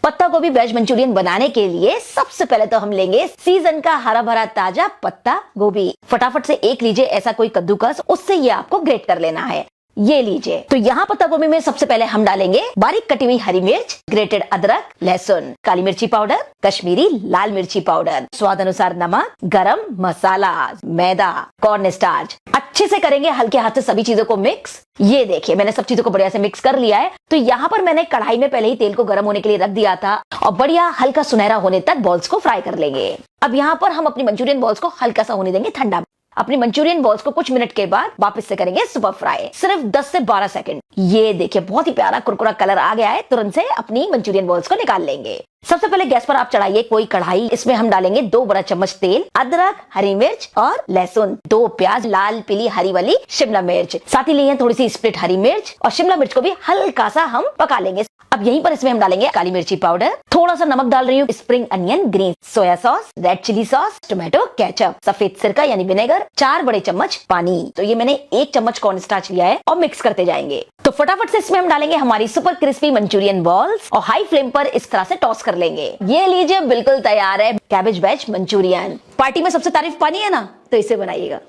पत्ता गोभी veg Manchurian बनाने के लिए सबसे पहले तो हम लेंगे सीजन का हरा भरा ताजा पत्ता गोभी। फटाफट से एक लीजिए ऐसा कोई कद्दूकस, उससे ये आपको ग्रेट कर लेना है। ये लीजिए। तो यहाँ पत्ता गोभी में सबसे पहले हम डालेंगे बारीक कटी हुई हरी मिर्च, ग्रेटेड अदरक, लहसुन, काली मिर्ची पाउडर, कश्मीरी लाल मिर्ची पाउडर, स्वाद अनुसार नमक, गरम मसाला, मैदा, कॉर्न स्टार्च। अच्छे से करेंगे हल्के हाथ से सभी चीजों को मिक्स। ये देखिए मैंने सब चीजों को बढ़िया से मिक्स कर लिया है। तो यहाँ पर मैंने कढ़ाई में पहले ही तेल को गर्म होने के लिए रख दिया था और बढ़िया हल्का सुनहरा होने तक बॉल्स को फ्राई कर लेंगे। अब यहाँ पर हम अपनी मंचूरियन बॉल्स को हल्का सा होने देंगे ठंडा। अपनी मंचूरियन बॉल्स को कुछ मिनट के बाद वापस से करेंगे सुपर फ्राई, सिर्फ 10 से 12 सेकंड। ये देखिए बहुत ही प्यारा कुरकुरा कलर आ गया है। तुरंत से अपनी मंचूरियन बॉल्स को निकाल लेंगे। सबसे पहले गैस पर आप चढ़ाइए कोई कढ़ाई, इसमें हम डालेंगे 2 बड़ा चम्मच तेल, अदरक, हरी मिर्च और लहसुन, 2 प्याज, लाल पीली हरी वाली शिमला मिर्च, साथ ही लिए थोड़ी सी स्प्लिट हरी मिर्च और शिमला मिर्च को भी हल्का सा हम पका लेंगे। अब यहीं पर इसमें हम डालेंगे काली मिर्ची पाउडर, थोड़ा सा नमक डाल रही हूँ, spring onion, green soya sauce, red chilli sauce, tomato ketchup, सफेद सिरका यानी विनेगर, 4 बड़े चम्मच पानी। तो ये मैंने 1 चम्मच कॉर्न स्टार्च लिया है और मिक्स करते जाएंगे। तो फटाफट से इसमें हम डालेंगे हमारी सुपर क्रिस्पी मंचूरियन बॉल्स और हाई फ्लेम पर इस तरह से टॉस कर लेंगे। ये लीजिए बिल्कुल तैयार है कैबेज वेज मंचूरियन। पार्टी में सबसे तारीफ पानी है ना, तो इसे बनाइएगा।